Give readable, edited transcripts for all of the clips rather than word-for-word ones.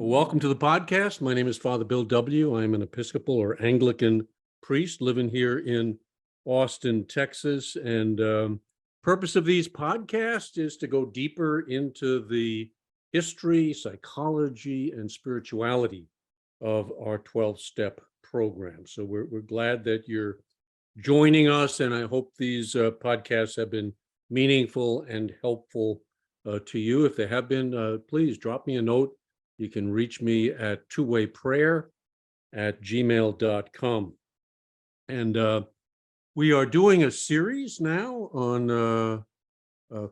Welcome to the podcast. My name is Father Bill W. I'm an Episcopal or Anglican priest living here in Austin, Texas. And purpose of these podcasts is to go deeper into the history, psychology, and spirituality of our 12-step program. So we're glad that you're joining us, and I hope these podcasts have been meaningful and helpful to you. If they have been, please drop me a note. You can reach me at twowayprayer@gmail.com. And we are doing a series now on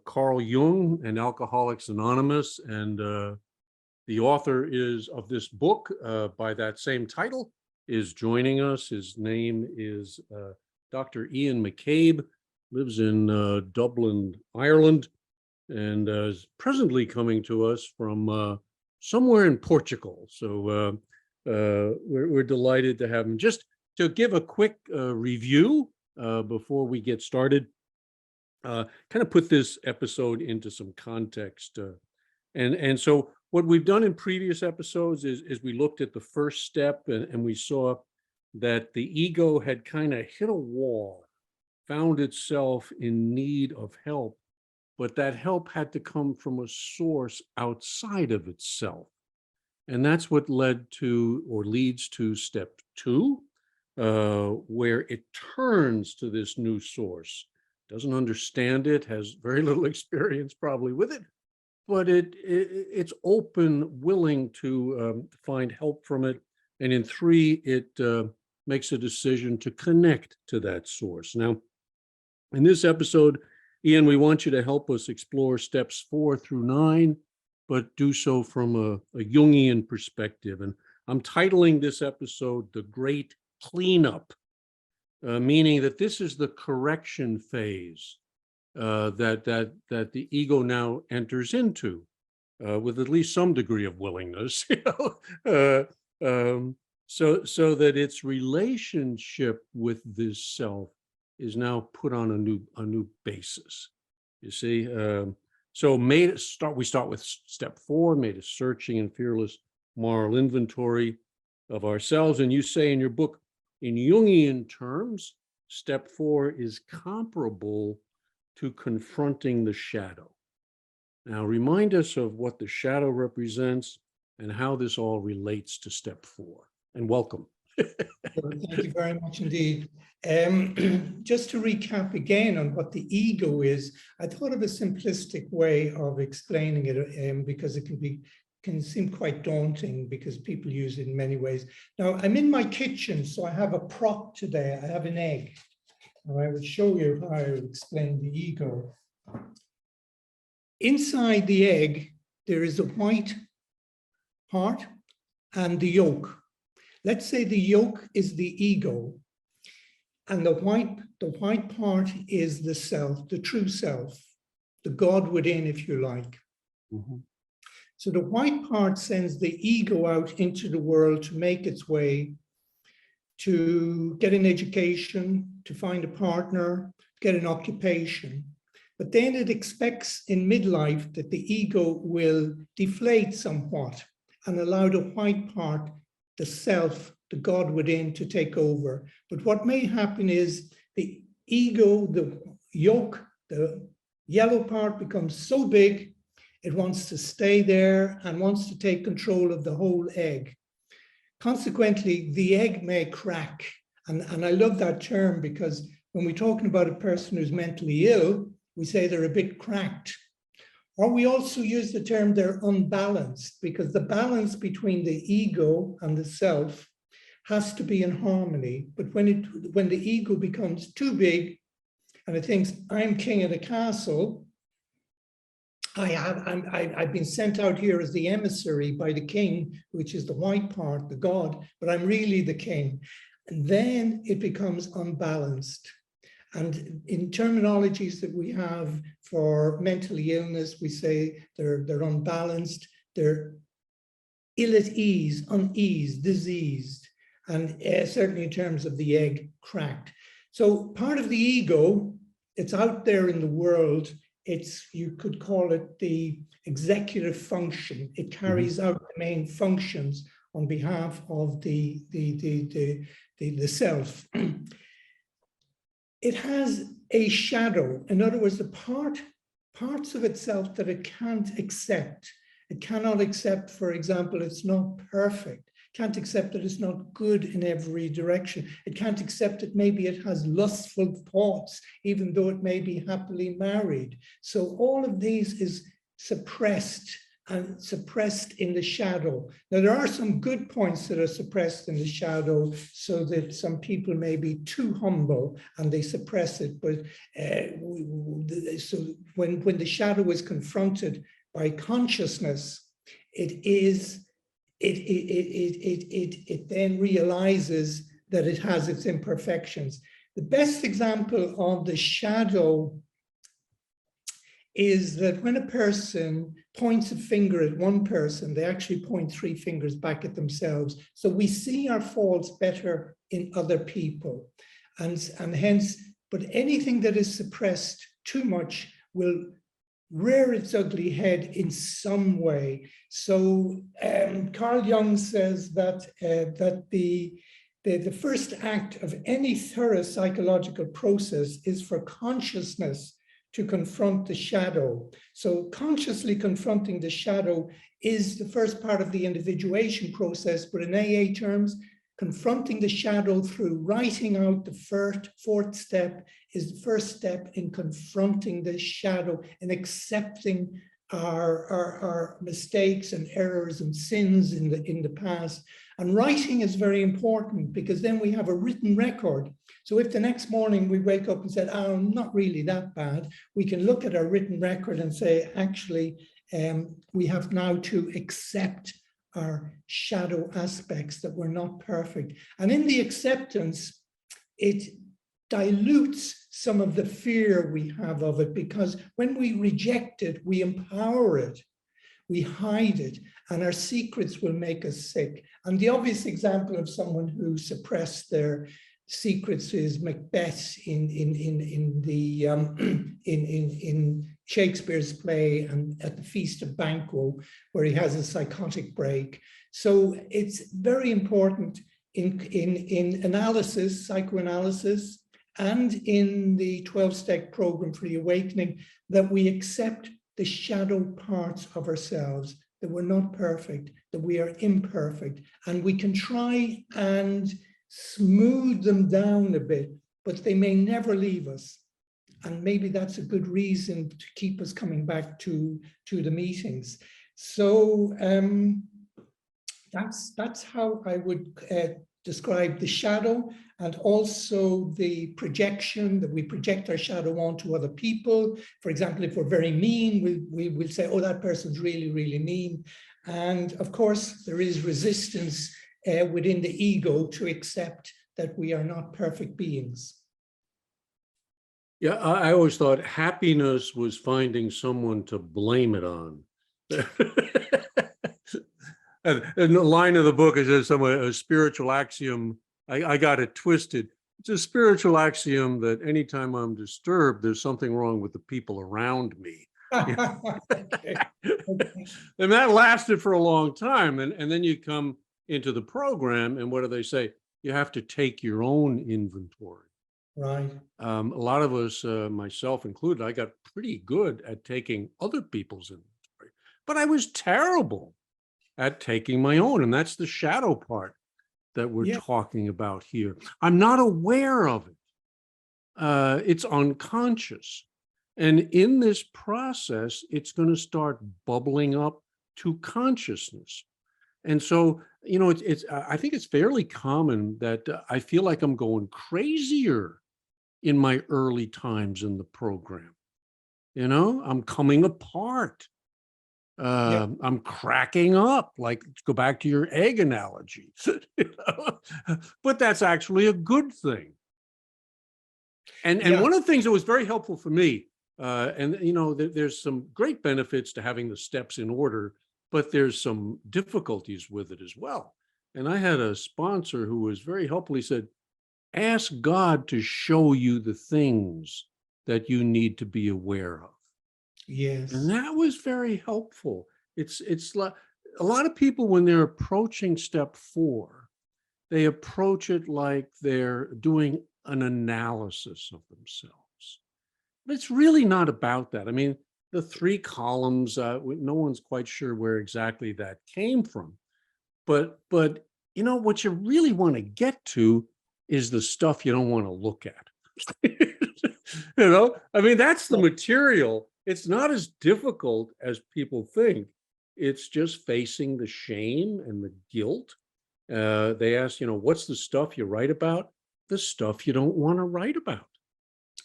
Carl Jung and Alcoholics Anonymous. And the author of this book by that same title is joining us. His name is Dr. Ian McCabe, lives in Dublin, Ireland, and is presently coming to us from somewhere in Portugal. So we're delighted to have him. Just to give a quick review before we get started, kind of put this episode into some context. And so what we've done in previous episodes is we looked at the first step, and we saw that the ego had kind of hit a wall, found itself in need of help, but that help had to come from a source outside of itself. And that's what led to, or leads to, step 2, where it turns to this new source. Doesn't understand it, has very little experience probably with it, but it's open, willing to find help from it. And in 3, it makes a decision to connect to that source. Now, in this episode, Ian, we want you to help us explore steps 4 through 9, but do so from a Jungian perspective. And I'm titling this episode The Great Cleanup, meaning that this is the correction phase that the ego now enters into with at least some degree of willingness, so that its relationship with this self is now put on a new basis. You see, so we start with step 4, made a searching and fearless moral inventory of ourselves. And you say in your book, in Jungian terms, step 4 is comparable to confronting the shadow. Now, remind us of what the shadow represents and how this all relates to step 4. And welcome. Thank you very much indeed. Just to recap again on what the ego is, I thought of a simplistic way of explaining it because it can seem quite daunting because people use it in many ways. Now, I'm in my kitchen, so I have a prop today. I have an egg. And I will show you how I would explain the ego. Inside the egg, there is a white part and the yolk. Let's say the yolk is the ego, and the white part is the self, the true self, the God within, if you like. Mm-hmm. So the white part sends the ego out into the world to make its way, to get an education, to find a partner, get an occupation. But then it expects in midlife that the ego will deflate somewhat and allow the white part, the self, the God within, to take over. But what may happen is the ego, the yolk, the yellow part becomes so big, it wants to stay there and wants to take control of the whole egg. Consequently, the egg may crack. And I love that term because when we're talking about a person who's mentally ill, we say they're a bit cracked. Or we also use the term they're unbalanced, because the balance between the ego and the self has to be in harmony. But when the ego becomes too big and it thinks, I'm king of the castle, I've been sent out here as the emissary by the king, which is the white part, the God, but I'm really the king. And then it becomes unbalanced. And in terminologies that we have for mental illness, we say they're unbalanced, they're ill at ease, uneased, diseased, and certainly in terms of the egg, cracked. So part of the ego, it's out there in the world, you could call it the executive function. It carries out the main functions on behalf of the self. It has a shadow. In other words, the parts of itself that it can't accept. It cannot accept, for example, it's not perfect. Can't accept that it's not good in every direction. It can't accept that maybe it has lustful thoughts, even though it may be happily married. So all of these is suppressed and suppressed in the shadow. Now, there are some good points that are suppressed in the shadow, so that some people may be too humble and they suppress it. But so when the shadow is confronted by consciousness, it then realizes that it has its imperfections. The best example of the shadow is that when a person points a finger at one person, they actually point 3 fingers back at themselves. So we see our faults better in other people. And hence, but anything that is suppressed too much will rear its ugly head in some way. So Carl Jung says that the first act of any thorough psychological process is for consciousness to confront the shadow. So consciously confronting the shadow is the first part of the individuation process, but in AA terms, confronting the shadow through writing out the fourth step is the first step in confronting the shadow and accepting our mistakes and errors and sins in the past. And writing is very important, because then we have a written record. So if the next morning we wake up and said, oh, I'm not really that bad, we can look at our written record and say, actually, we have now to accept our shadow aspects, that we're not perfect. And in the acceptance, it dilutes some of the fear we have of it, because when we reject it, we empower it, we hide it, and our secrets will make us sick. And the obvious example of someone who suppressed their secrets is Macbeth in Shakespeare's play and at the Feast of Banquo, where he has a psychotic break. So it's very important in analysis, psychoanalysis, and in the 12-step program for the awakening, that we accept the shadow parts of ourselves, that we're not perfect, that we are imperfect, and we can try and smooth them down a bit, but they may never leave us. And maybe that's a good reason to keep us coming back to the meetings. So that's how I would describe the shadow, and also the projection, that we project our shadow onto other people. For example, if we're very mean, we will say, oh, that person's really, really mean. And of course, there is resistance within the ego to accept that we are not perfect beings. Yeah, I always thought happiness was finding someone to blame it on. And the line of the book is a spiritual axiom. I got it twisted. It's a spiritual axiom that anytime I'm disturbed, there's something wrong with the people around me. Okay. And that lasted for a long time. And then you come into the program, and what do they say? You have to take your own inventory. Right. A lot of us, myself included, I got pretty good at taking other people's inventory, but I was terrible at taking my own. And that's the shadow part that we're talking about here. I'm not aware of it. It's unconscious. And in this process, it's going to start bubbling up to consciousness. And so, you know, I think it's fairly common that I feel like I'm going crazier in my early times in the program. You know, I'm coming apart. I'm cracking up, like, go back to your egg analogy. You know? But that's actually a good thing. And one of the things that was very helpful for me, and you know, there's some great benefits to having the steps in order, but there's some difficulties with it as well. And I had a sponsor who was very helpful. He said, ask God to show you the things that you need to be aware of. And Yes. that was very helpful. It's like a lot of people, when they're approaching step 4, they approach it like they're doing an analysis of themselves. But it's really not about that. I mean, the 3 columns, no one's quite sure where exactly that came from. But you know what you really want to get to is the stuff you don't want to look at. I mean, that's the material. It's not as difficult as people think. It's just facing the shame and the guilt. They ask, what's the stuff you write about? The stuff you don't want to write about.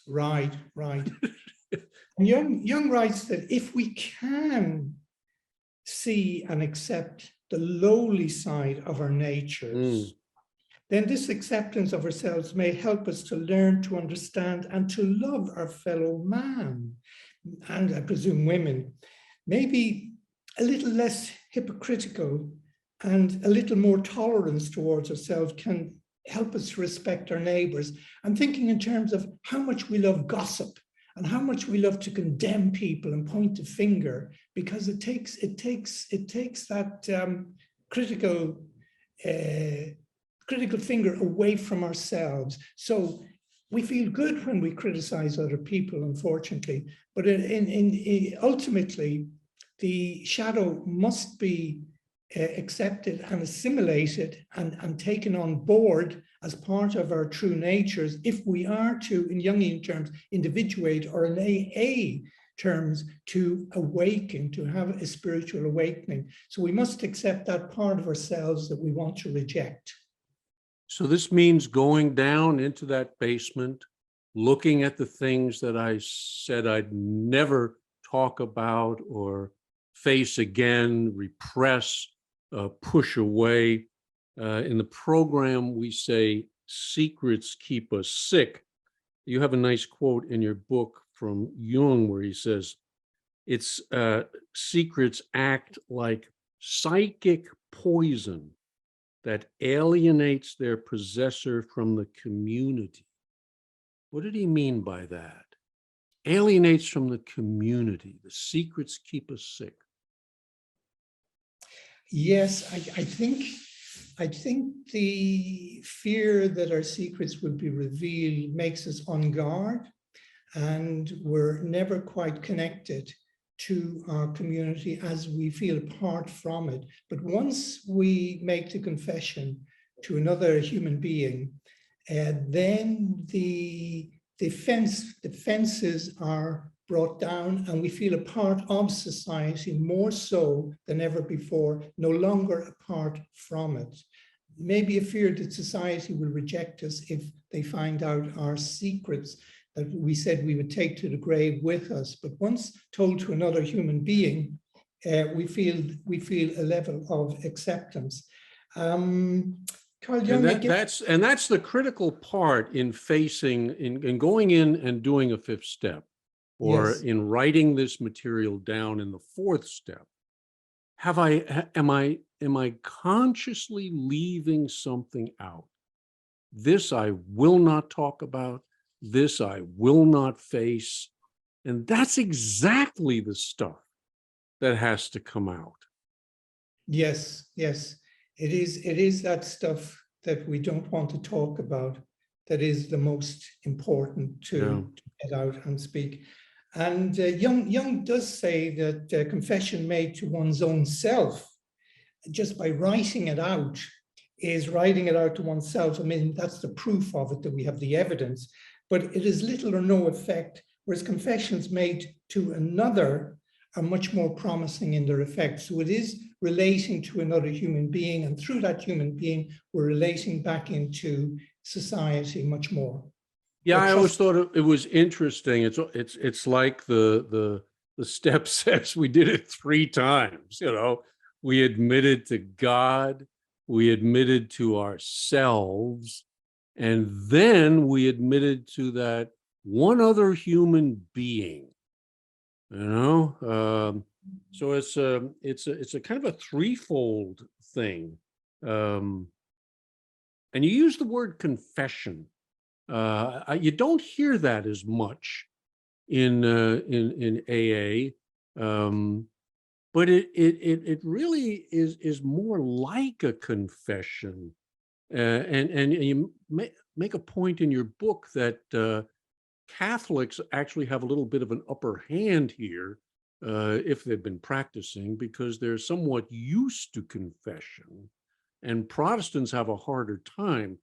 Right, right. And Jung writes that if we can see and accept the lowly side of our natures, then this acceptance of ourselves may help us to learn to understand and to love our fellow man, and I presume women, maybe a little less hypocritical and a little more tolerance towards ourselves can help us to respect our neighbors. I'm thinking in terms of how much we love gossip and how much we love to condemn people and point the finger, because it takes that critical finger away from ourselves. So we feel good when we criticize other people, unfortunately, but ultimately the shadow must be accepted and assimilated and taken on board as part of our true natures if we are to, in Jungian terms, individuate, or in AA terms, to awaken, to have a spiritual awakening. So we must accept that part of ourselves that we want to reject. So this means going down into that basement, looking at the things that I said I'd never talk about or face again, repress, push away. In the program, we say secrets keep us sick. You have a nice quote in your book from Jung where he says, it's secrets act like psychic poison that alienates their possessor from the community. What did he mean by that? Alienates from the community. The secrets keep us sick. Yes, I think the fear that our secrets will be revealed makes us on guard, and we're never quite connected to our community as we feel apart from it. But once we make the confession to another human being, then the fences are brought down and we feel a part of society more so than ever before, no longer apart from it. Maybe a fear that society will reject us if they find out our secrets that we said we would take to the grave with us. But once told to another human being, we feel a level of acceptance. Carl Jung, that's the critical part in facing, in going in and doing a 5th step, or yes, in writing this material down in the 4th step. Am I consciously leaving something out? This I will not talk about. This I will not face. And that's exactly the stuff that has to come out. yes, yes. It is that stuff that we don't want to talk about that is the most important to get out and speak. And Jung does say that confession made to one's own self, just by writing it out, is writing it out to oneself. I mean, that's the proof of it, that we have the evidence, but it is little or no effect, whereas confessions made to another are much more promising in their effect. So it is relating to another human being, and through that human being, we're relating back into society much more. Yeah, I always thought it was interesting. It's like the step says we did it 3 times. We admitted to God, we admitted to ourselves, and then we admitted to that one other human being. So it's a kind of a threefold thing. And you use the word confession. You don't hear that as much in AA. But it really is more like a confession. And you make a point in your book that Catholics actually have a little bit of an upper hand here if they've been practicing, because they're somewhat used to confession. And Protestants have a harder time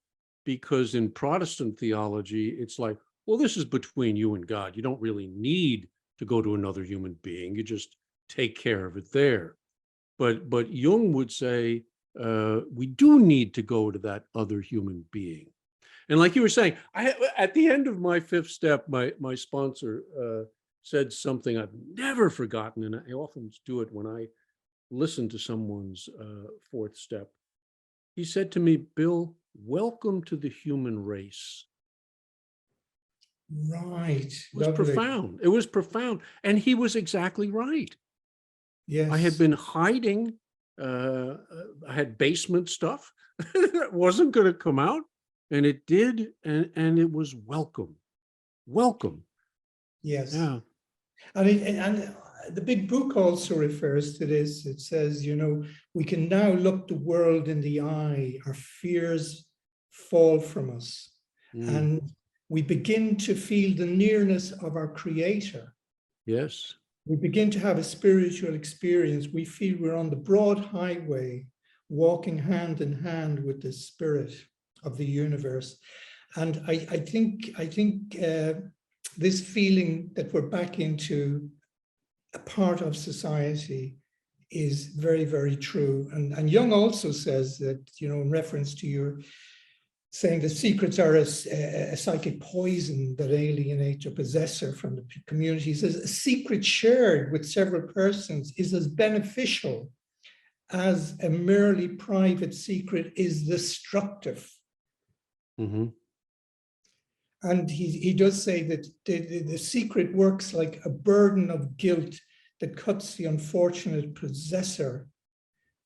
because in Protestant theology, it's like, well, this is between you and God. You don't really need to go to another human being. You just take care of it there. But Jung would say, we do need to go to that other human being. And like you were saying, at the end of my fifth step, my sponsor said something I've never forgotten, and I often do it when I listen to someone's fourth step. He said to me, Bill, welcome to the human race. Right. It was profound. It was profound. And he was exactly right. Yes. I had been hiding. I had basement stuff that wasn't going to come out. And it did. And it was welcome. Welcome. Yes. Yeah. And the big book also refers to this. It says, you know, we can now look the world in the eye. Our fears fall from us. And we begin to feel the nearness of our Creator. Yes. We begin to have a spiritual experience. We feel we're on the broad highway, walking hand in hand with the spirit of the universe. And I think this feeling that we're back into a part of society is very, very true. And Jung also says that, you know, in reference to your saying the secrets are a psychic poison that alienate the possessor from the community. He says a secret shared with several persons is as beneficial as a merely private secret is destructive. Mm-hmm. And he does say that the secret works like a burden of guilt that cuts the unfortunate possessor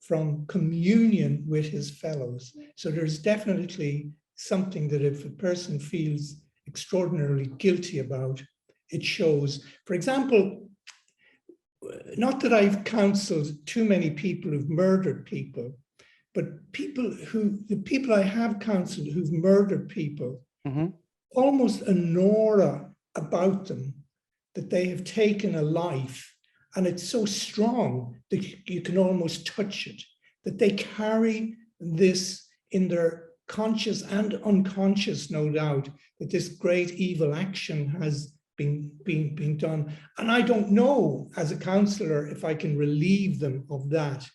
from communion with his fellows. So there's definitely something that if a person feels extraordinarily guilty about, it shows. For example, not that I've counseled too many people who've murdered people, but the people I have counseled who've murdered people, Mm-hmm. almost an aura about them that they have taken a life, and it's so strong that you can almost touch it, that they carry this in their conscious and unconscious, no doubt, that this great evil action has been done. And I don't know, as a counselor, if I can relieve them of that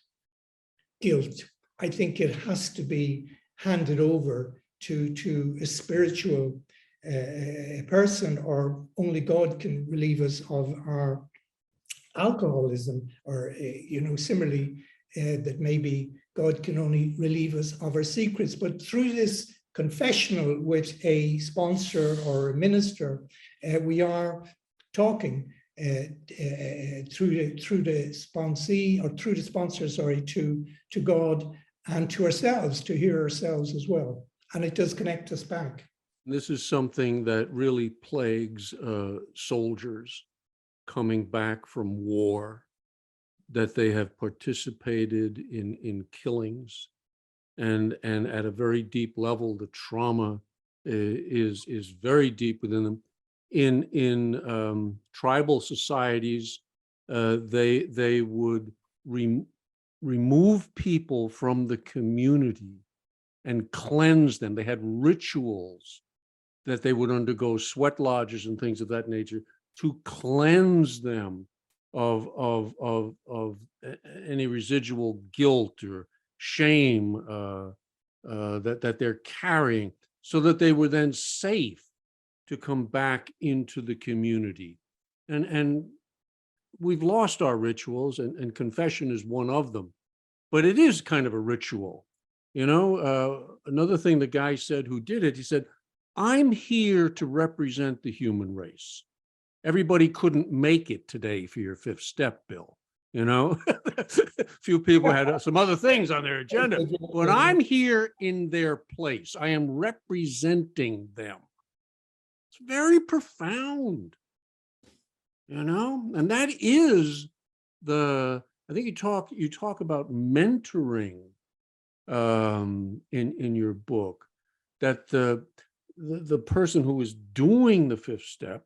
guilt. I think it has to be handed over to a spiritual person, or only God can relieve us of our alcoholism, or you know, similarly, that maybe God can only relieve us of our secrets. But through this confessional with a sponsor or a minister, we are talking through the sponsee, or through the sponsor, sorry, to God and to ourselves, to hear ourselves as well. And it does connect us back. This is something that really plagues soldiers coming back from war, that they have participated in killings, and at a very deep level, the trauma is very deep within them. In tribal societies, they would remove people from the community and cleanse them. They had rituals that they would undergo, sweat lodges and things of that nature, to cleanse them of any residual guilt or shame that they're carrying, so that they were then safe to come back into the community. And we've lost our rituals, and confession is one of them, but it is kind of a ritual. You know, another thing the guy said who did it, he said, I'm here to represent the human race. Everybody couldn't make it today for your fifth step, Bill. You know, a few people had some other things on their agenda, but I'm here in their place. I am representing them. It's very profound. and that is I think you talk about mentoring in your book, that the person who is doing the fifth step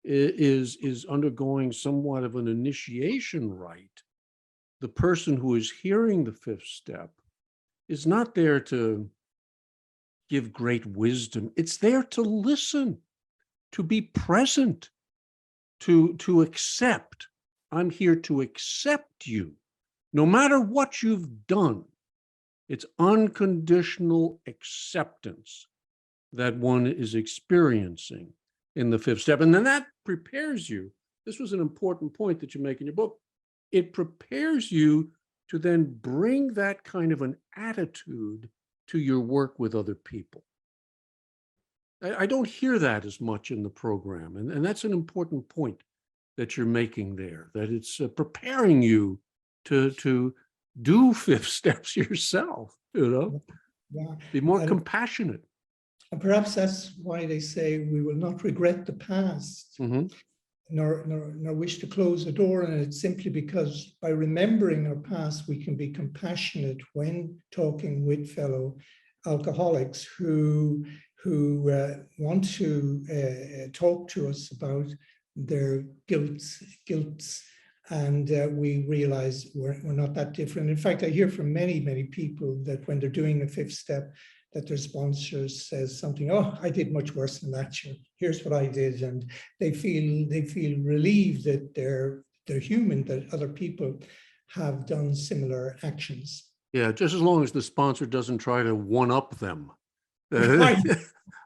is undergoing somewhat of an initiation rite. The person who is hearing the fifth step is not there to give great wisdom. It's there to listen, to be present, to accept. I'm here to accept you, no matter what you've done. It's unconditional acceptance that one is experiencing in the fifth step. And then that prepares you. This was an important point that you make in your book. It prepares you to then bring that kind of an attitude to your work with other people. I don't hear that as much in the program. And that's an important point that you're making there, that it's preparing you to do fifth steps yourself, Yeah. Be more compassionate. And perhaps that's why they say we will not regret the past, nor wish to close the door on it, simply because by remembering our past, we can be compassionate when talking with fellow alcoholics who want to talk to us about their guilts, and we realize we're not that different. In fact, I hear from many people that when they're doing a fifth step, that their sponsor says something, oh, I did much worse than that. Here's what I did. And they feel relieved that they're human, that other people have done similar actions. Yeah, just as long as the sponsor doesn't try to one-up them. Right.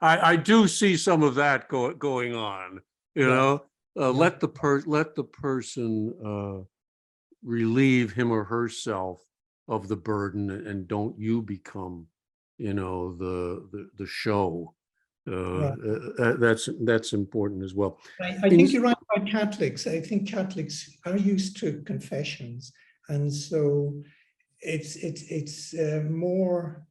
I do see some of that going on, let the person relieve him or herself of the burden, and don't you become, the show. That's important as well. I think you're right about Catholics. I think Catholics are used to confessions, and so it's more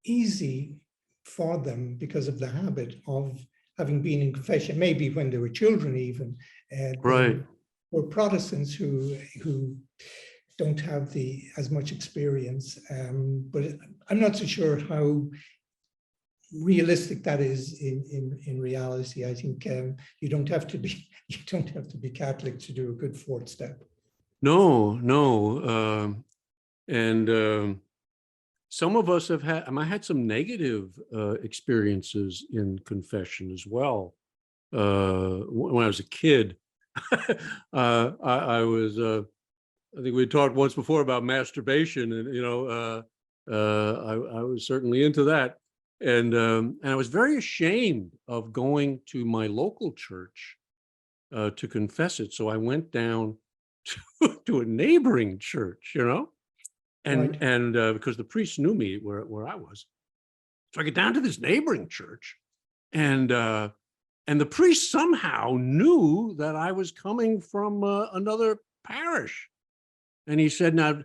easy for them because of the habit of having been in confession, maybe when they were children even. Right. Or Protestants who don't have as much experience, but I'm not so sure how realistic that is in reality. I think you don't have to be Catholic to do a good fourth step. No, and some of us have had. I had some negative experiences in confession as well. When I was a kid, I was. I think we talked once before about masturbation, and I was certainly into that, and I was very ashamed of going to my local church to confess it. So I went down to a neighboring church, and because the priest knew me where I was, so I get down to this neighboring church, and the priest somehow knew that I was coming from another parish. And he said, now,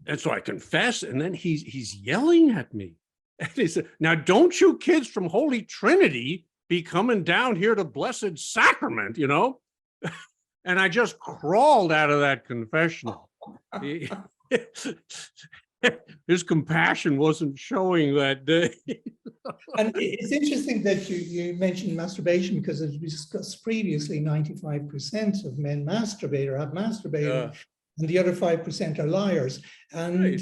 and so I confess, and then he's yelling at me. And he said, now, don't you kids from Holy Trinity be coming down here to Blessed Sacrament, And I just crawled out of that confessional. His compassion wasn't showing that day. And it's interesting that you mentioned masturbation, because as we discussed previously, 95% of men masturbate or have masturbated, and the other 5% are liars. And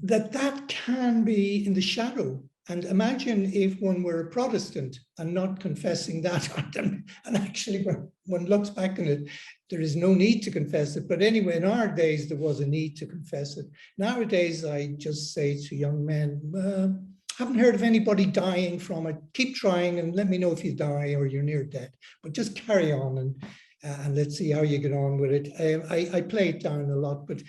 that can be in the shadow. And imagine if one were a Protestant and not confessing that, and actually when one looks back on it, there is no need to confess it. But anyway, in our days, there was a need to confess it. Nowadays, I just say to young men, haven't heard of anybody dying from it. Keep trying and let me know if you die or you're near death. But just carry on and let's see how you get on with it. I play it down a lot, but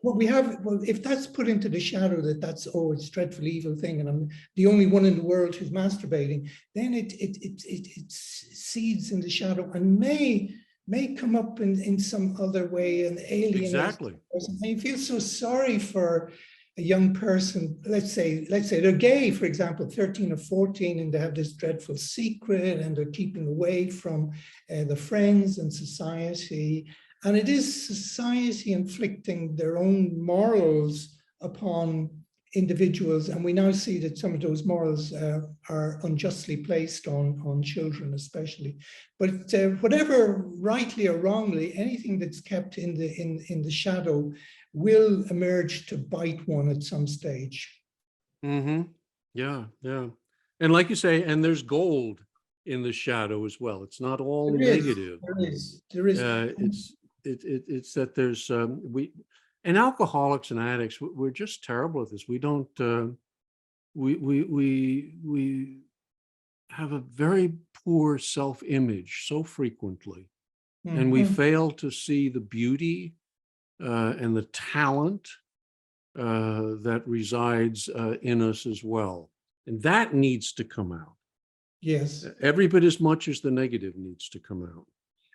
what we have, well, if that's put into the shadow that's it's a dreadful evil thing, and I'm the only one in the world who's masturbating, then it seeds in the shadow and may come up in some other way and alien. Exactly. I feel so sorry for a young person, let's say they're gay, for example, 13 or 14, and they have this dreadful secret and they're keeping away from the friends and society. And it is society inflicting their own morals upon individuals. And we now see that some of those morals are unjustly placed on children, especially. But whatever, rightly or wrongly, anything that's kept in the shadow will emerge to bite one at some stage. Mm-hmm. Yeah, yeah. And like you say, and there's gold in the shadow as well. It's not all negative. There is. It's that there's and alcoholics and addicts, we're just terrible at this. We don't we have a very poor self-image so frequently, and we fail to see the beauty and the talent that resides in us as well. And that needs to come out. Yes. Every bit as much as the negative needs to come out.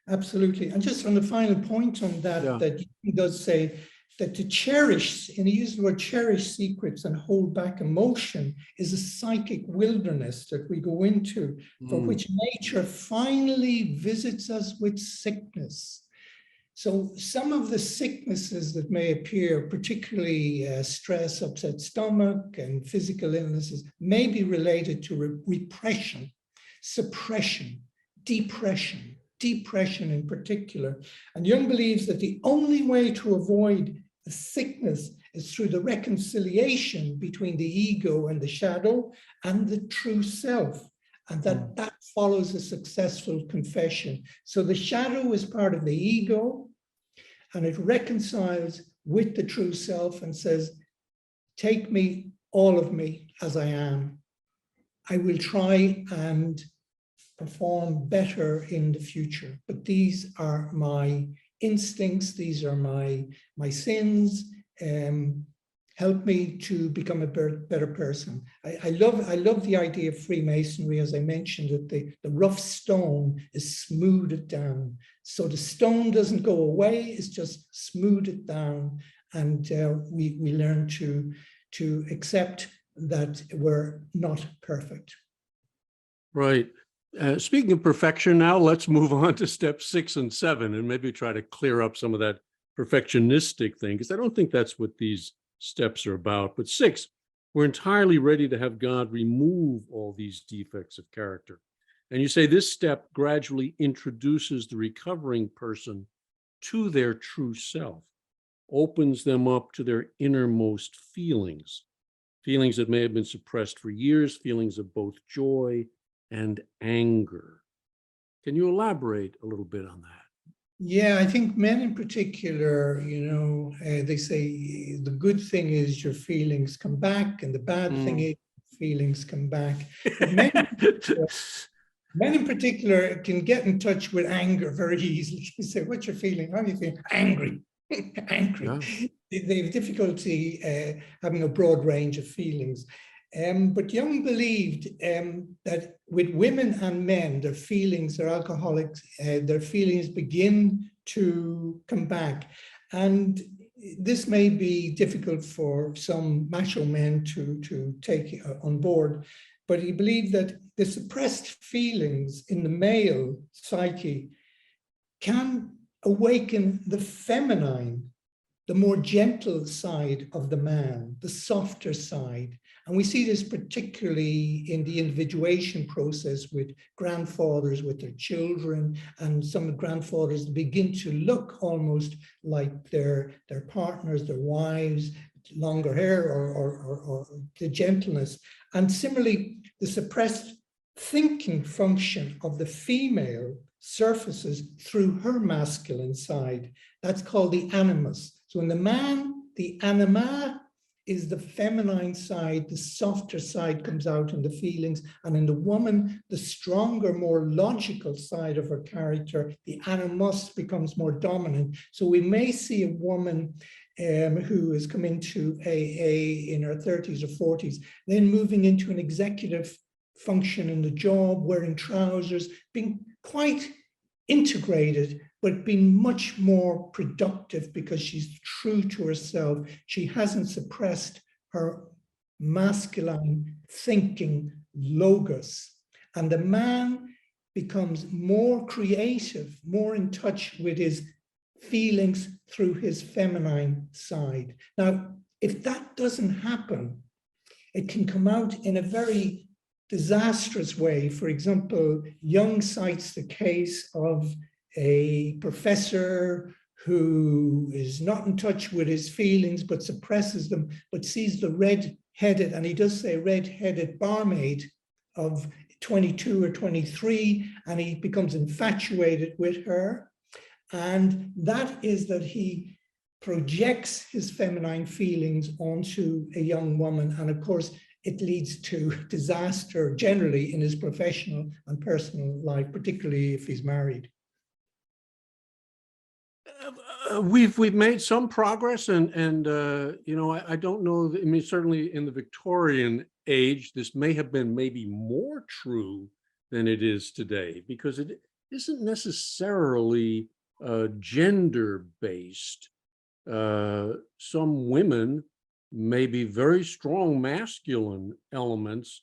Absolutely. And just on the final point on that, that he does say that to cherish, and he uses the word cherish secrets and hold back emotion, is a psychic wilderness that we go into, for which nature finally visits us with sickness. So some of the sicknesses that may appear, particularly stress, upset stomach, and physical illnesses, may be related to repression, suppression, depression in particular. And Jung believes that the only way to avoid the sickness is through the reconciliation between the ego and the shadow and the true self. And that follows a successful confession. So the shadow is part of the ego, and it reconciles with the true self and says, take me, all of me, as I am. I will try and perform better in the future. But these are my instincts, these are my sins. Help me to become a better person. I love the idea of Freemasonry, as I mentioned, that the rough stone is smoothed down. So the stone doesn't go away, it's just smoothed down. And we learn to accept that we're not perfect. Right. Speaking of perfection, now let's move on to step 6 and 7 and maybe try to clear up some of that perfectionistic thing, because I don't think that's what these steps are about. But 6, we're entirely ready to have God remove all these defects of character. And you say this step gradually introduces the recovering person to their true self, opens them up to their innermost feelings that may have been suppressed for years, feelings of both joy and anger. Can you elaborate a little bit on that? Yeah, I think men in particular, they say the good thing is your feelings come back, and the bad thing is feelings come back. But men in particular can get in touch with anger very easily. You say, what's your feeling? How do you feel? Angry. Angry. Yeah. They have difficulty having a broad range of feelings. But Jung believed that with women and men, their feelings, their alcoholics, their feelings begin to come back. And this may be difficult for some macho men to take on board, but he believed that the suppressed feelings in the male psyche can awaken the feminine, the more gentle side of the man, the softer side. And we see this particularly in the individuation process with grandfathers with their children, and some grandfathers begin to look almost like their partners, their wives, longer hair or the gentleness. And similarly, the suppressed thinking function of the female surfaces through her masculine side. That's called the animus. So in the man, the anima is the feminine side, the softer side comes out in the feelings, and in the woman, the stronger, more logical side of her character, the animus, becomes more dominant. So we may see a woman who has come into AA in her 30s or 40s, then moving into an executive function in the job, wearing trousers, being quite integrated, but being much more productive because she's true to herself. She hasn't suppressed her masculine thinking logos. And the man becomes more creative, more in touch with his feelings through his feminine side. Now, if that doesn't happen, it can come out in a very disastrous way. For example, Jung cites the case of a professor who is not in touch with his feelings, but suppresses them, but sees the red-headed, and he does say red-headed barmaid of 22 or 23, and he becomes infatuated with her. And that is that he projects his feminine feelings onto a young woman. And of course, it leads to disaster generally in his professional and personal life, particularly if he's married. We've made some progress, and you know, I don't know. I mean, certainly in the Victorian age, this may have been maybe more true than it is today, because it isn't necessarily gender-based. Some women may be very strong masculine elements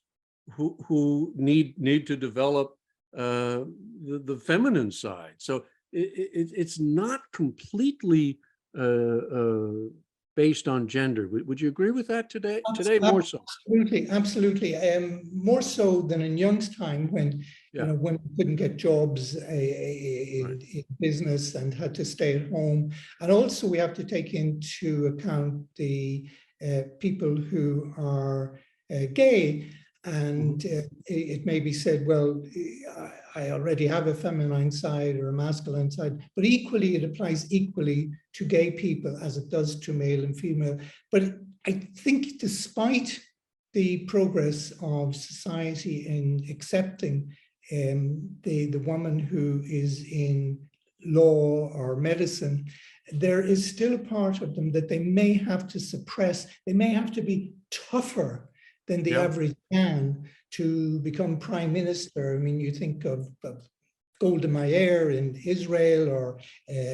who need to develop the feminine side. So it's not completely based on gender. Would you agree with that today? Today, more so. Absolutely, absolutely. More so than in Jung's time, when you know, women couldn't get jobs in business and had to stay at home. And also, we have to take into account the people who are gay. And it may be said, well, I already have a feminine side or a masculine side, but equally, it applies equally to gay people as it does to male and female. But I think despite the progress of society in accepting the woman who is in law or medicine, there is still a part of them that they may have to suppress. They may have to be tougher than the average man to become prime minister. I mean, you think of Golda Meir in Israel or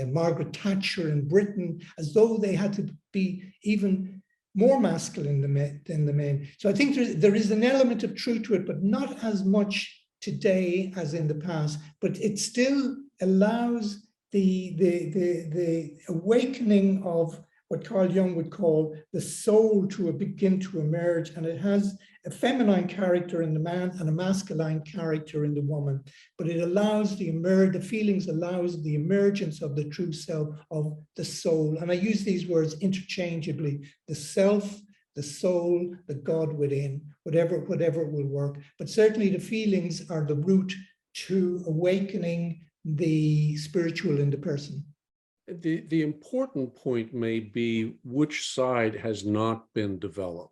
Margaret Thatcher in Britain, as though they had to be even more masculine than the men. So I think there is an element of truth to it, but not as much today as in the past. But it still allows the awakening of what Carl Jung would call the soul to begin to emerge. And it has a feminine character in the man and a masculine character in the woman. But it allows the feelings allows the emergence of the true self of the soul. And I use these words interchangeably: the self, the soul, the God within, whatever will work. But certainly the feelings are the route to awakening the spiritual in the person. The important point may be which side has not been developed.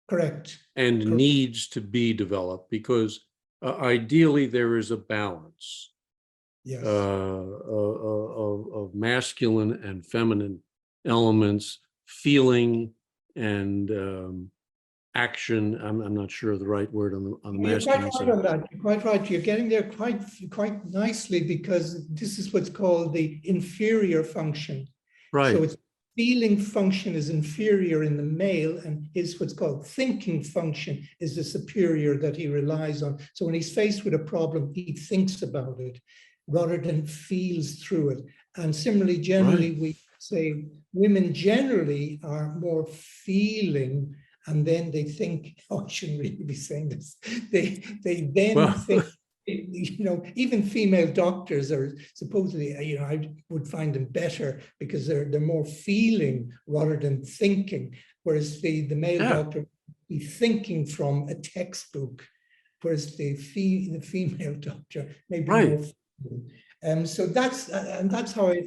Correct. And Correct. Needs to be developed, because ideally there is a balance of masculine and feminine elements, feeling and action. I'm not sure of the right word on the masculine side. You're quite right. You're getting there quite nicely, because this is what's called the inferior function. Right. So its feeling function is inferior in the male, and his what's called thinking function is the superior that he relies on. So when he's faced with a problem, he thinks about it rather than feels through it. And similarly, generally, we say women generally are more feeling. And then they think, oh, I shouldn't really be saying this. They then think, you know, even female doctors are supposedly, you know, I would find them better because they're more feeling rather than thinking. Whereas the male doctor would be thinking from a textbook, whereas the female doctor may be more feeling. So that's how I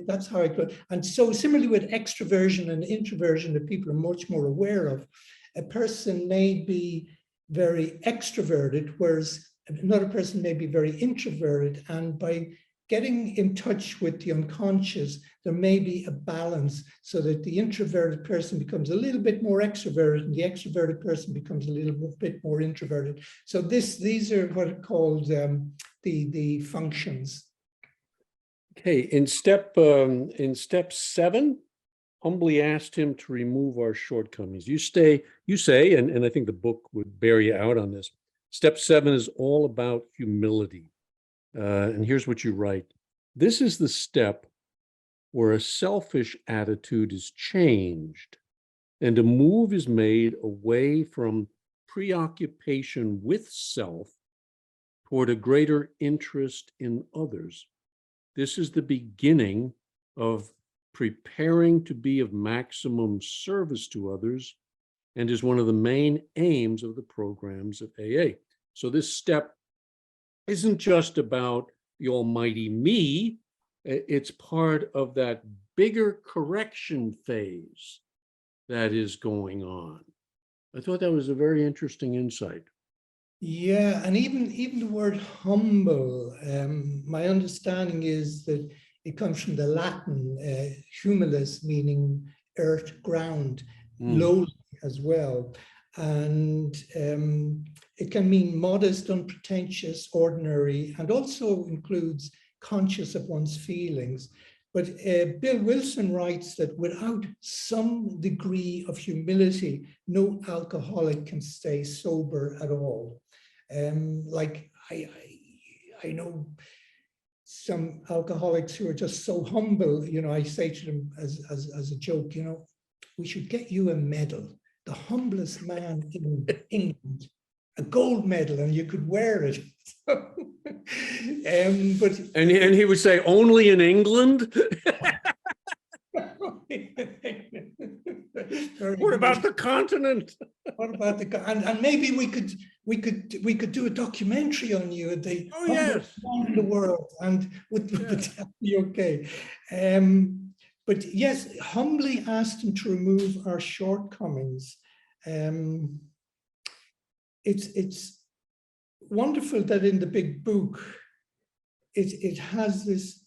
go. And so similarly with extroversion and introversion that people are much more aware of. A person may be very extroverted, whereas another person may be very introverted. And by getting in touch with the unconscious, there may be a balance so that the introverted person becomes a little bit more extroverted and the extroverted person becomes a little bit more introverted. So these are what are called the functions. Okay, in step 7, humbly asked him to remove our shortcomings. You say, and I think the book would bear you out on this. Step 7 is all about humility. And here's what you write. This is the step where a selfish attitude is changed and a move is made away from preoccupation with self toward a greater interest in others. This is the beginning of preparing to be of maximum service to others and is one of the main aims of the programs of AA. So this step isn't just about the almighty me, it's part of that bigger correction phase that is going on. I thought that was a very interesting insight. Yeah, and even the word humble, my understanding is that it comes from the Latin humilis, meaning earth, ground, lowly as well. And it can mean modest, unpretentious, ordinary, and also includes conscious of one's feelings. But Bill Wilson writes that without some degree of humility, no alcoholic can stay sober at all. Like I know some alcoholics who are just so humble, you know, I say to them as a joke, you know, we should get you a medal, the humblest man in England, a gold medal, and you could wear it. And he would say, only in England? What about the continent? What about and maybe we could do a documentary on you at the yes, in the world, and would that be okay? But yes, humbly asked him to remove our shortcomings. It's wonderful that in the big book it has this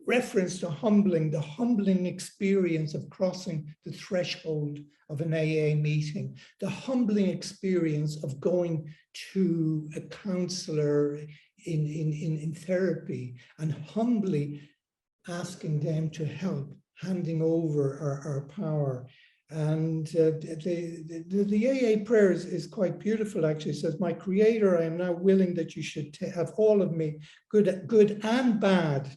reference to the humbling experience of crossing the threshold of an AA meeting, the humbling experience of going to a counselor in therapy and humbly asking them to help, handing over our power. And the AA prayer is quite beautiful, actually. It says, my Creator, I am now willing that you should have all of me, good and bad.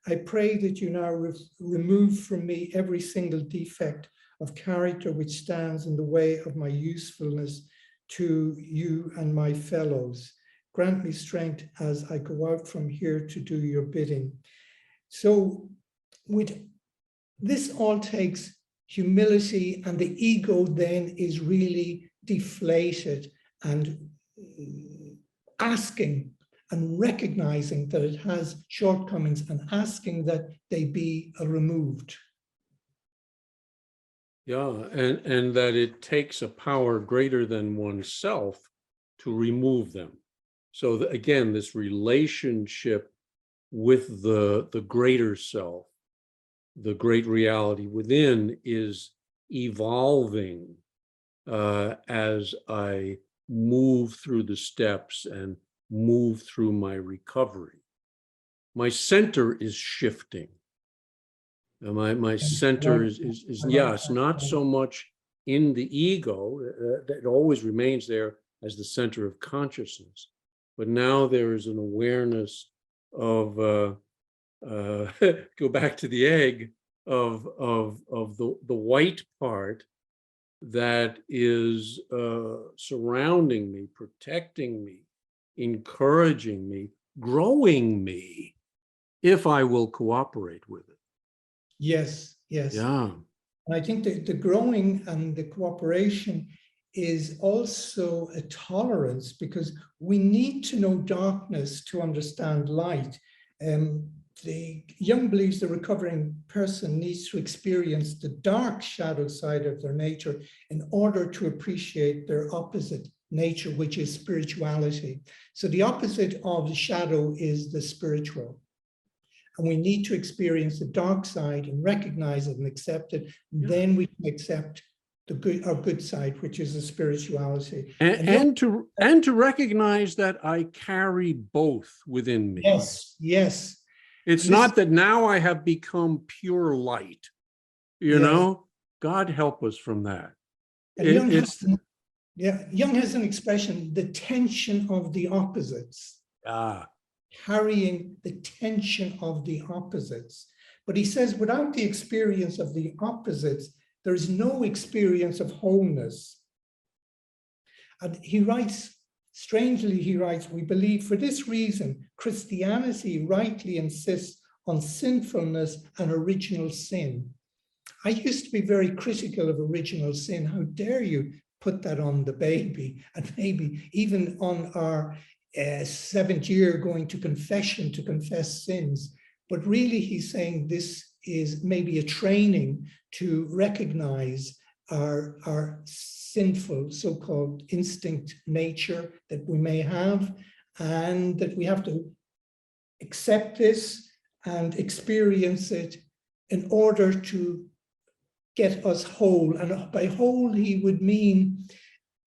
I pray that you now remove from me every single defect of character which stands in the way of my usefulness to you and my fellows. Grant me strength as I go out from here to do your bidding. So with this all takes humility, and the ego then is really deflated and asking and recognizing that it has shortcomings and asking that they be removed. Yeah, and that it takes a power greater than oneself to remove them. So again, this relationship with the greater self, the great reality within, is evolving as I move through the steps and move through my recovery. My center is shifting. My center is yes, not so much in the ego, that always remains there as the center of consciousness, but now there is an awareness of go back to the egg, of the white part that is surrounding me, protecting me, encouraging me, growing me, if I will cooperate with it. Yes, yes. Yeah. And I think that the growing and the cooperation is also a tolerance, because we need to know darkness to understand light. The young believes the recovering person needs to experience the dark shadow side of their nature in order to appreciate their opposite nature, which is spirituality. So the opposite of the shadow is the spiritual. And we need to experience the dark side and recognize it and accept it. And then we can accept our good side, which is the spirituality. And to recognize that I carry both within me. Yes, yes. It's not that now I have become pure light. you Yes. know, God help us from that. And Jung has an expression, the tension of the opposites. Carrying the tension of the opposites. But he says, without the experience of the opposites, there is no experience of wholeness. And he writes, strangely, he writes, we believe for this reason, Christianity rightly insists on sinfulness and original sin. I used to be very critical of original sin. How dare you put that on the baby, and maybe even on our 7th year going to confession to confess sins. But really he's saying this is maybe a training to recognize our sinful so-called instinct nature that we may have, and that we have to accept this and experience it in order to get us whole. And by whole, he would mean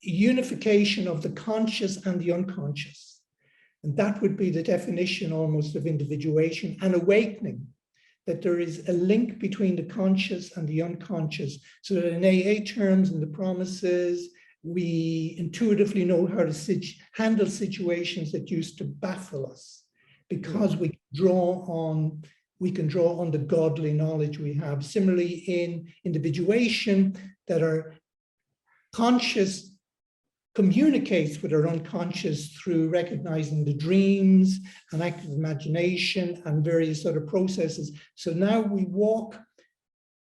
unification of the conscious and the unconscious. And that would be the definition almost of individuation and awakening, that there is a link between the conscious and the unconscious. So that in AA terms and the promises, we intuitively know how to handle situations that used to baffle us, because we can draw on the godly knowledge we have. Similarly, in individuation, that our conscious communicates with our unconscious through recognizing the dreams and active imagination and various other processes. So now we walk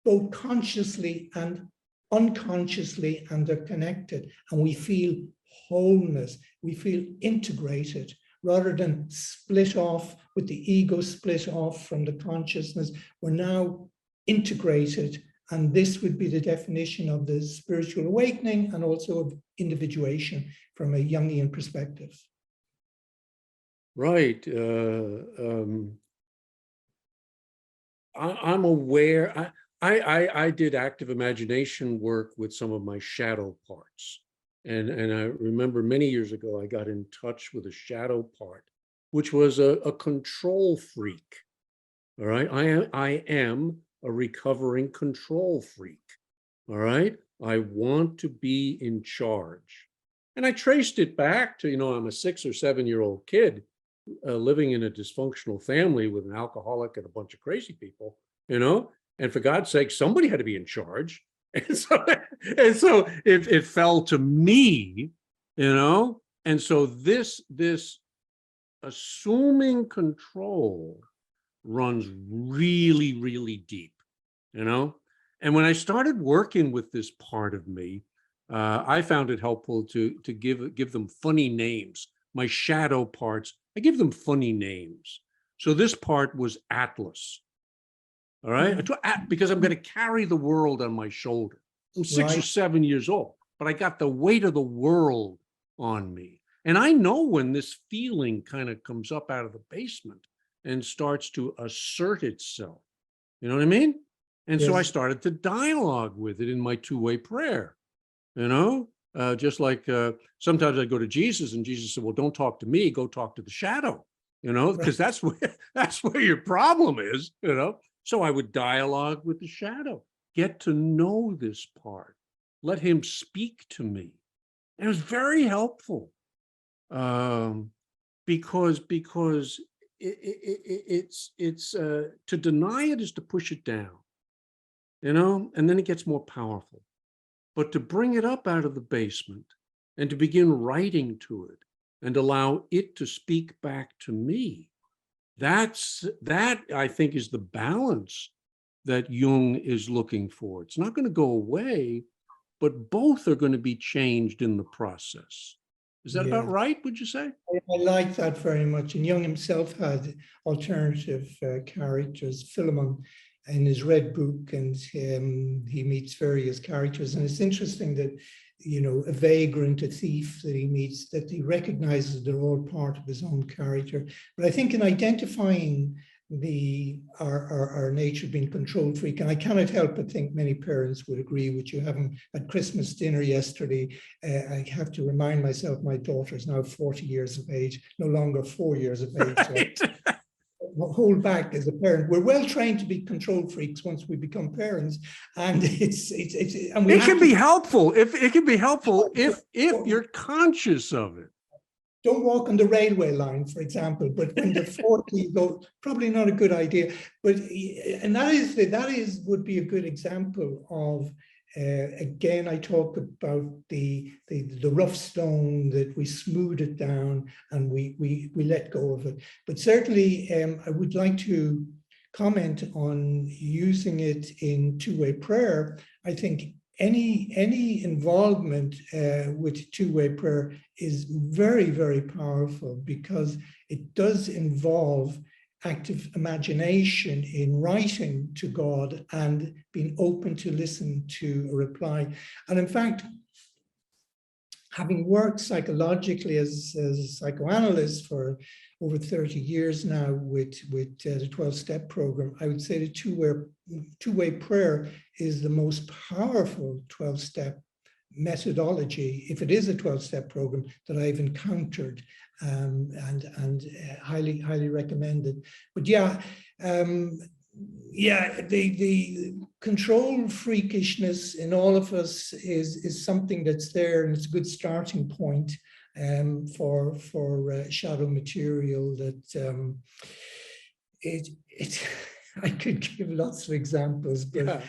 both consciously and unconsciously, and they're connected, and we feel wholeness, we feel integrated, rather than split off with the ego split off from the consciousness. We're now integrated, and this would be the definition of the spiritual awakening and also of individuation from a Jungian perspective. Right. I'm aware. I did active imagination work with some of my shadow parts. And I remember many years ago, I got in touch with a shadow part, which was a control freak. All right. I am a recovering control freak. All right. I want to be in charge. And I traced it back to, I'm a 6 or 7 year old kid living in a dysfunctional family with an alcoholic and a bunch of crazy people, and for God's sake, somebody had to be in charge. And so it fell to me, and so this assuming control runs really, really deep, and when I started working with this part of me, I found it helpful to give them funny names. My shadow parts, I give them funny names. So this part was Atlas. All right, because I'm going to carry the world on my shoulder. I'm 6 or 7 years old, but I got the weight of the world on me. And I know when this feeling kind of comes up out of the basement and starts to assert itself. You know what I mean? And so I started to dialogue with it in my two-way prayer, just like sometimes I go to Jesus and Jesus said, well, don't talk to me, go talk to the shadow, because that's where your problem is, So I would dialogue with the shadow, get to know this part, let him speak to me. And it was very helpful because it's to deny it is to push it down, and then it gets more powerful. But to bring it up out of the basement and to begin writing to it and allow it to speak back to me, that I think is the balance that Jung is looking for. It's not going to go away, but both are going to be changed in the process. Is that about right, would you say? I like that very much. And Jung himself had alternative characters, Philemon, in his Red Book, and he meets various characters. And it's interesting that, a vagrant, a thief that he meets, that he recognizes they're all part of his own character. But I think in identifying our nature being control freak, and I cannot help but think many parents would agree with you. Having at Christmas dinner yesterday, I have to remind myself my daughter is now 40 years of age, no longer 4 years of age. So hold back as a parent. We're well trained to be control freaks once we become parents, and and we It have can to be helpful if you're conscious of it. don't walk on the railway line, for example. But when they're 40, you go, probably not a good idea. But and that would be a good example of. Again, I talk about the rough stone, that we smooth it down and we let go of it. But certainly, I would like to comment on using it in two-way prayer. I think any involvement with two-way prayer is very, very powerful, because it does involve active imagination in writing to God and being open to listen to a reply. And in fact, having worked psychologically as a psychoanalyst for over 30 years now with the 12-step program, I would say the two-way prayer is the most powerful 12-step methodology, if it is a 12-step program, that I've encountered, and highly recommended. But the control freakishness in all of us is something that's there, and it's a good starting point for shadow material. That I could give lots of examples, but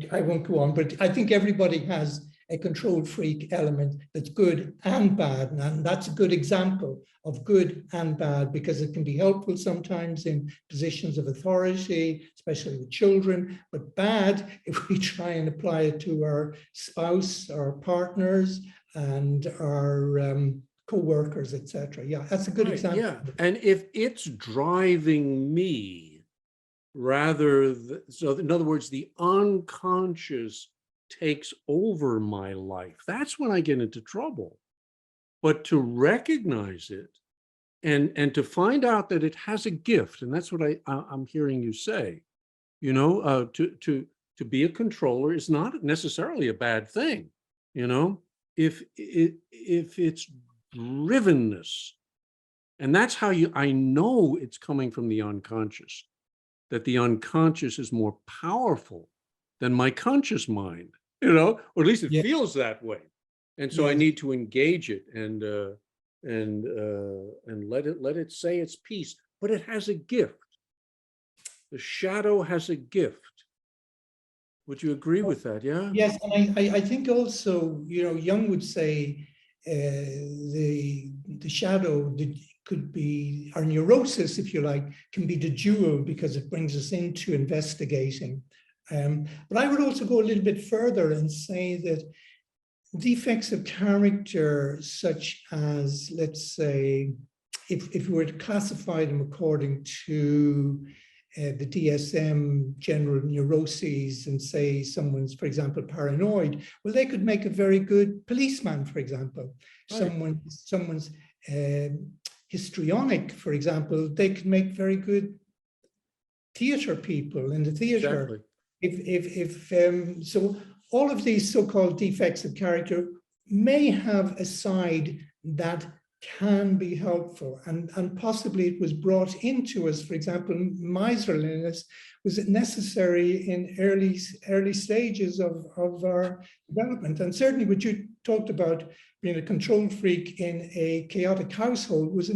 I won't go on. But I think everybody has a control freak element that's good and bad. And that's a good example of good and bad, because it can be helpful sometimes in positions of authority, especially with children, but bad if we try and apply it to our spouse, our partners, and our co-workers, etc. Yeah, that's a good example. Yeah, and if it's driving me, so in other words, the unconscious takes over my life, that's when I get into trouble. But to recognize it and to find out that it has a gift, and that's what I'm hearing you say, to be a controller is not necessarily a bad thing, if it's drivenness. And that's how I know it's coming from the unconscious, that the unconscious is more powerful than my conscious mind, or at least it feels that way. And so I need to engage it and let it say its piece. But it has a gift. The shadow has a gift. Would you agree with that? Yeah. Yes, and I think also, Jung would say the shadow could be our neurosis, if you like, can be the jewel, because it brings us into investigating. But I would also go a little bit further and say that defects of character, such as, let's say, if we were to classify them according to the DSM general neuroses, and say someone's, for example, paranoid, well, they could make a very good policeman, for example. Right. Someone's histrionic, for example, they could make very good theater people in the theater. Exactly. So all of these so-called defects of character may have a side that can be helpful, and possibly it was brought into us. For example, miserliness was necessary in early stages of our development. And certainly what you talked about, being a control freak in a chaotic household, was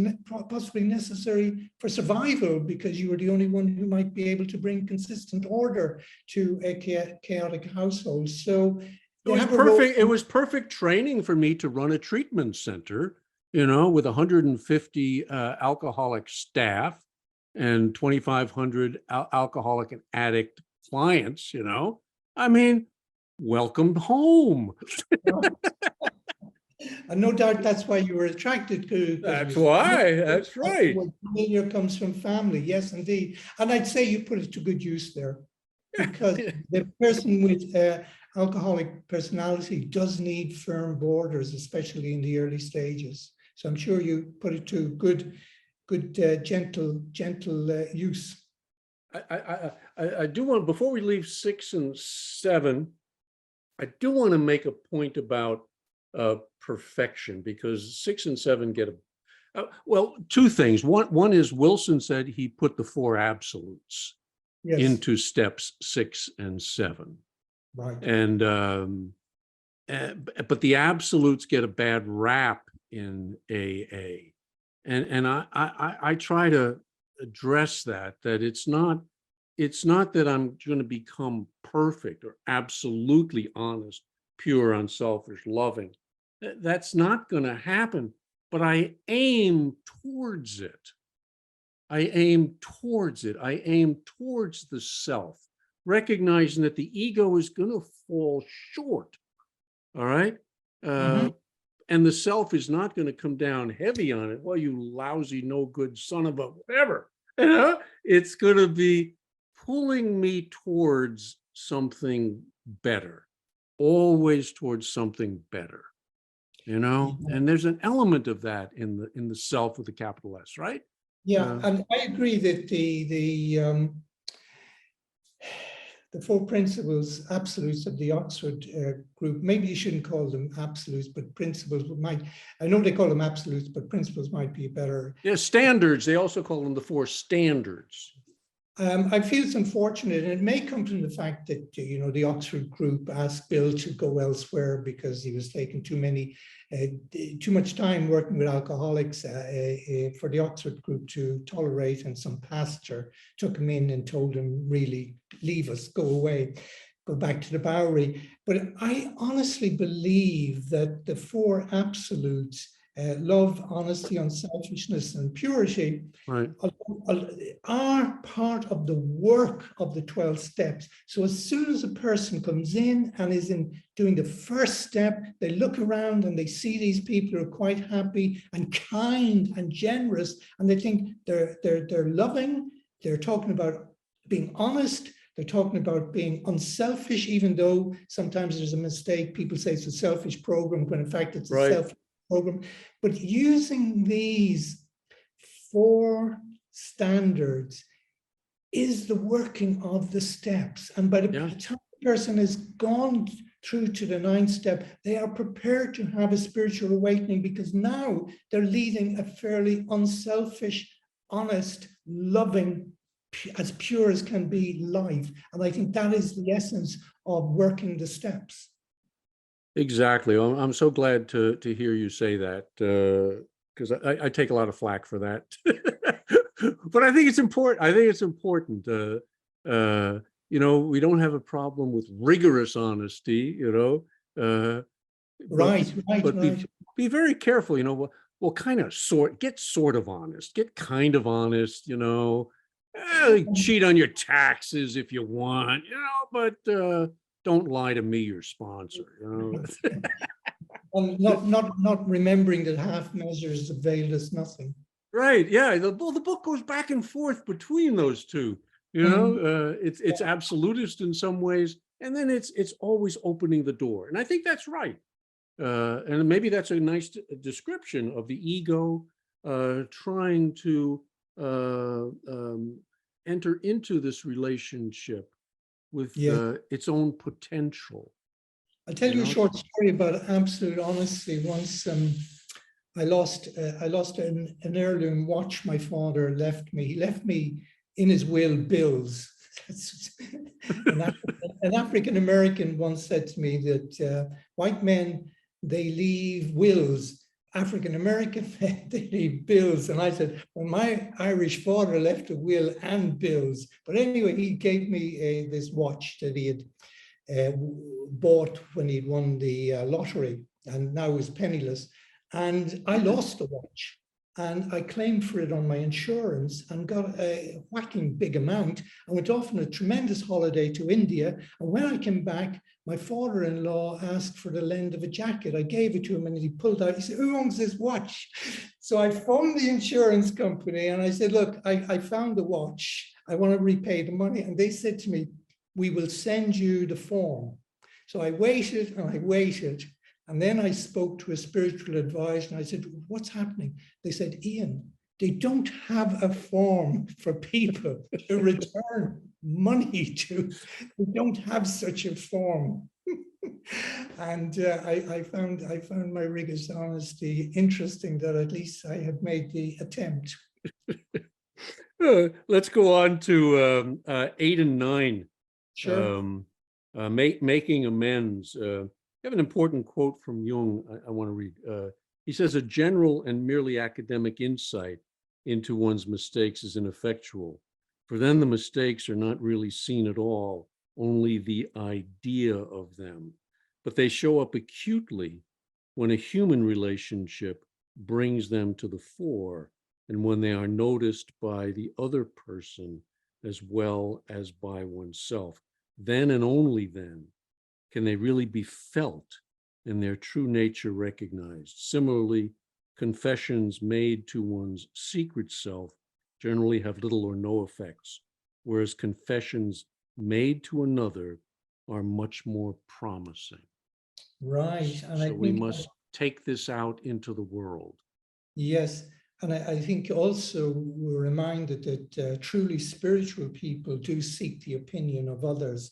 possibly necessary for survival, because you were the only one who might be able to bring consistent order to a chaotic household. So it was perfect training for me to run a treatment center, with 150 alcoholic staff and 2,500 alcoholic and addict clients. I mean, welcome home. And no doubt that's why you were attracted to. That's why. That's right. Familiar comes from family. Yes, indeed. And I'd say you put it to good use there, because the person with alcoholic personality does need firm borders, especially in the early stages. So I'm sure you put it to good, gentle use. I do want, before we leave 6 and 7, I do want to make a point about perfection, because 6 and 7 get Well, two things. One is Wilson said he put the four absolutes Yes, into steps 6 and 7. right. And but the absolutes get a bad rap in AA. And I try to address that it's not that I'm going to become perfect or absolutely honest, pure, unselfish, loving. That's not going to happen, but I aim towards it. I aim towards it. I aim towards the self, recognizing that the ego is going to fall short. All right. And the self is not going to come down heavy on it. Well, you lousy, no good son of a whatever. It's going to be pulling me towards something better, always towards something better. And there's an element of that in the self with a capital S, right? Yeah, and I agree that the four principles, absolutes of the Oxford group, maybe you shouldn't call them absolutes, but principles might, I know they call them absolutes, but principles might be better. Yeah, standards, they also call them the four standards. I feel it's unfortunate, and it may come from the fact that, the Oxford group asked Bill to go elsewhere because he was taking too much time working with alcoholics for the Oxford group to tolerate, and some pastor took him in and told him, really, leave us, go away, go back to the Bowery. But I honestly believe that the four absolutes, love, honesty, unselfishness, and purity, right, are part of the work of the 12 steps. So as soon as a person comes in and is doing the first step, they look around and they see these people who are quite happy and kind and generous, and they think they're loving. They're talking about being honest. They're talking about being unselfish, even though sometimes there's a mistake. People say it's a selfish program when in fact it's a selfish program. But using these four standards is the working of the steps. And by the time the person has gone through to the 9th step, they are prepared to have a spiritual awakening, because now they're leading a fairly unselfish, honest, loving, as pure as can be life. And I think that is the essence of working the steps. Exactly. I'm so glad to hear you say that, because I take a lot of flack for that. But I think it's important. We don't have a problem with rigorous honesty, but be very careful, well, kind of get sort of honest, get kind of honest, cheat on your taxes if you want, but don't lie to me, your sponsor, Not remembering that half measures availed us nothing. Right. Yeah. The book goes back and forth between those two. It's absolutist in some ways, and then it's always opening the door. And I think that's right. And maybe that's a nice description of the ego trying to enter into this relationship with its own potential. I'll tell you a short story about absolute honesty. Once I lost an heirloom watch my father left me. He left me in his will bills. An African American once said to me that white men, they leave wills. African American men, they leave bills. And I said, well, my Irish father left a will and bills. But anyway, he gave me this watch that he had bought when he'd won the lottery, and now was penniless. And I lost the watch, and I claimed for it on my insurance and got a whacking big amount. I went off on a tremendous holiday to India. And when I came back, my father-in-law asked for the lend of a jacket. I gave it to him and he pulled out, he said, who owns this watch? So I phoned the insurance company and I said, look, I found the watch. I want to repay the money. And they said to me, we will send you the form. So I waited and I waited. And then I spoke to a spiritual advisor and I said, what's happening? They said, Ian, they don't have a form for people to return money to. They don't have such a form. And I found my rigorous honesty interesting, that at least I had made the attempt. Let's go on to 8 and 9. Sure. Making amends. I have an important quote from Jung I want to read. He says, a general and merely academic insight into one's mistakes is ineffectual, for then the mistakes are not really seen at all, only the idea of them. But they show up acutely when a human relationship brings them to the fore, and when they are noticed by the other person as well as by oneself. Then and only then can they really be felt and their true nature recognized. Similarly, confessions made to one's secret self generally have little or no effects, whereas confessions made to another are much more promising. Right. And I So we think must take this out into the world. yes. And I think also we're reminded that truly spiritual people do seek the opinion of others.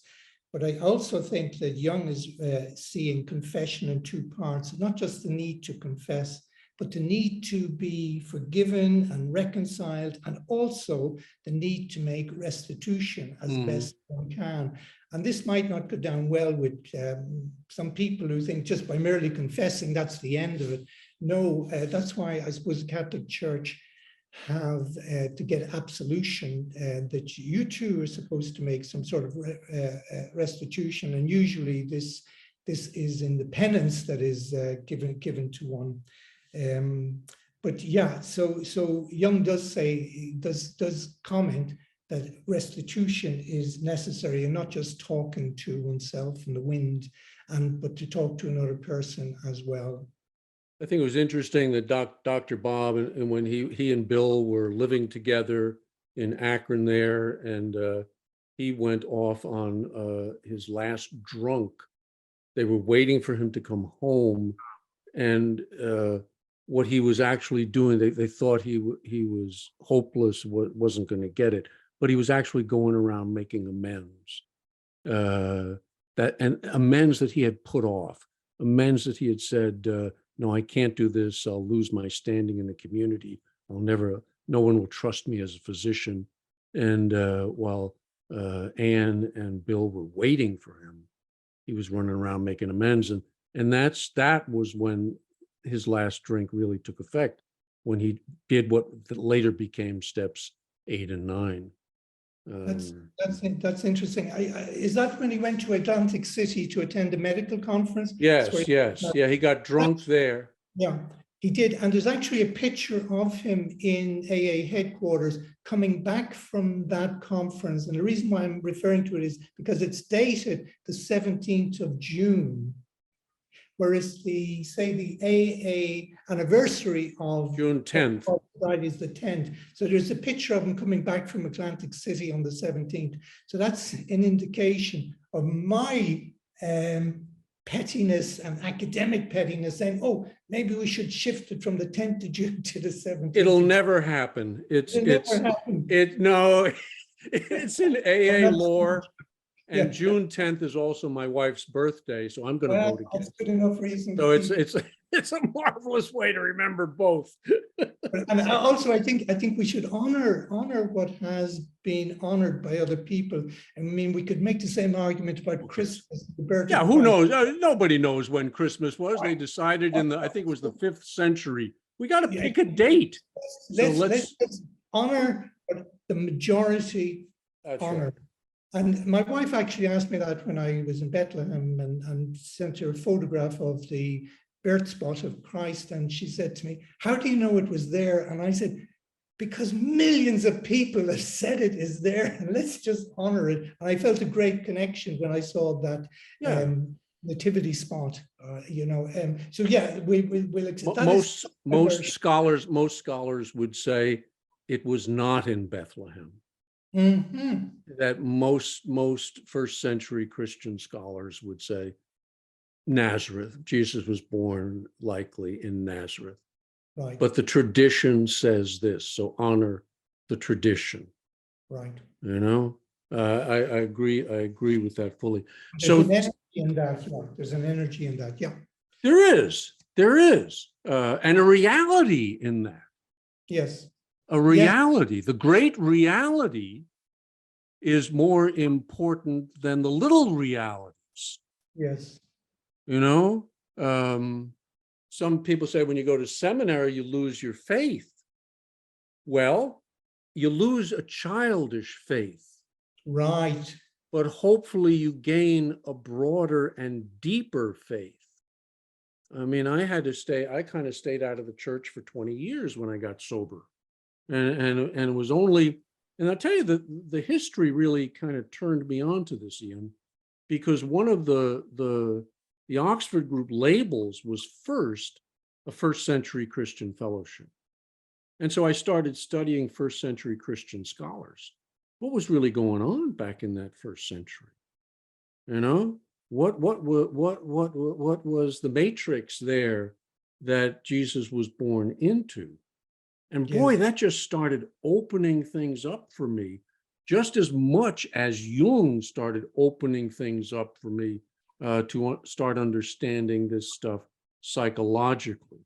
But I also think that Jung is seeing confession in two parts, not just the need to confess, but the need to be forgiven and reconciled, and also the need to make restitution as best one can. And this might not go down well with some people who think just by merely confessing, that's the end of it. No, that's why I suppose the Catholic Church have to get absolution, that you too are supposed to make some sort of restitution, and usually this is in the penance that is given to one. But yeah, so Jung does comment that restitution is necessary, and not just talking to oneself and the wind, but to talk to another person as well. I think it was interesting that Dr. Bob, and when he and Bill were living together in Akron there, and he went off on his last drunk. They were waiting for him to come home, and what he was actually doing, they thought he was hopeless, wasn't going to get it, but he was actually going around making amends, and amends that he had put off, amends that he had said, no, I can't do this. I'll lose my standing in the community. No one will trust me as a physician. And while Anne and Bill were waiting for him, he was running around making amends. And that was when his last drink really took effect, when he did what later became steps 8 and 9. That's interesting. Is that when he went to Atlantic City to attend a medical conference? Yes. Yeah, he got drunk there. Yeah, he did. And there's actually a picture of him in AA headquarters coming back from that conference. And the reason why I'm referring to it is because it's dated the 17th of June, whereas the AA anniversary of June 10th. Is the 10th. So there's a picture of him coming back from Atlantic City on the 17th. So that's an indication of my pettiness and academic pettiness, saying, oh, maybe we should shift it from the 10th of June to the 17th. It'll never happen. It's in AA lore. And yeah. June 10th is also my wife's birthday, so I'm going to vote against. That's good enough reason. So it's a marvelous way to remember both. And also, I think we should honor what has been honored by other people. I mean, we could make the same argument about Christmas. The birth yeah, who knows? Nobody knows when Christmas was. They decided I think it was the 5th century. We got to pick a date. Let's honor what the majority honor. Right. And my wife actually asked me that when I was in Bethlehem, and sent her a photograph of the birth spot of Christ. And she said to me, how do you know it was there? And I said, because millions of people have said it is there, and let's just honor it. And I felt a great connection when I saw that nativity spot, so yeah, we'll accept that. Most scholars would say it was not in Bethlehem. Mm-hmm. That most first century Christian scholars would say Nazareth. Jesus was born likely in Nazareth. Right. But the tradition says this, so honor the tradition. Right. I agree with that fully. So In that, yeah. There's an energy in that, yeah. There is, and a reality in that. Yes. A reality. The great reality is more important than the little realities. Yes. You know, some people say when you go to seminary, you lose your faith. Well, you lose a childish faith. Right. But hopefully you gain a broader and deeper faith. I mean, I kind of stayed out of the church for 20 years when I got sober. And it was only, and I'll tell you that the history really kind of turned me on to this, Ian, because one of the Oxford group labels was a first century Christian fellowship. And so I started studying first century Christian scholars. What was really going on back in that first century? You know, what was the matrix there that Jesus was born into? And boy, that just started opening things up for me, just as much as Jung started opening things up for me to start understanding this stuff psychologically.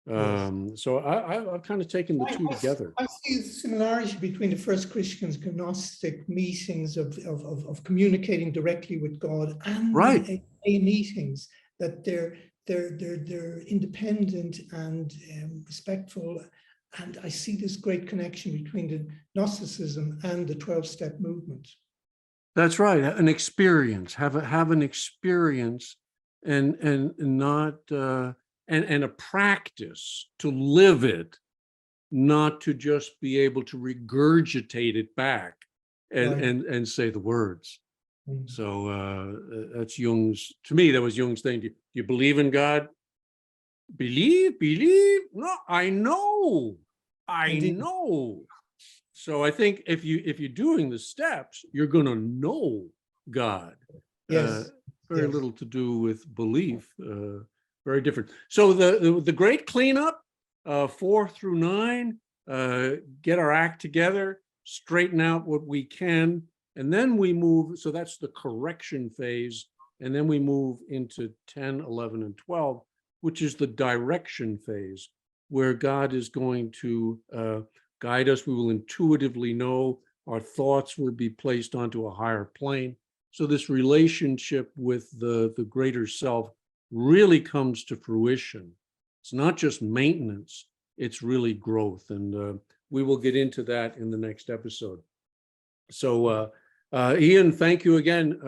So I've kind of taken the two together. I see the similarity between the first Christian Gnostic meetings of communicating directly with God and the AA meetings, that they're independent and respectful. And I see this great connection between the Gnosticism and the 12-step movement. That's right. An experience, have an experience, and not and a practice to live it, not to just be able to regurgitate it back and say the words. So that's Jung's. To me, that was Jung's thing. Do you believe in God? Believe? No, I know. So I think if you're doing the steps, you're going to know God. Very little to do with belief. Very different. So the great cleanup, 4 through 9, get our act together, straighten out what we can, and then we move. So that's the correction phase, and then we move into 10, 11, and 12, which is the direction phase, where God is going to guide us. We will intuitively know. Our thoughts will be placed onto a higher plane. So this relationship with the greater self really comes to fruition. It's not just maintenance, it's really growth. And we will get into that in the next episode. So Ian, thank you again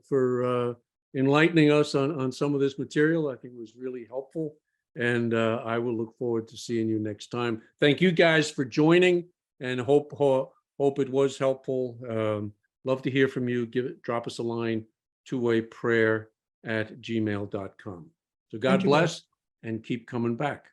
for enlightening us on some of this material. I think it was really helpful. And I will look forward to seeing you next time. Thank you guys for joining, and hope it was helpful. Love to hear from you. Drop us a line, twowayprayer@gmail.com. So God bless, and keep coming back.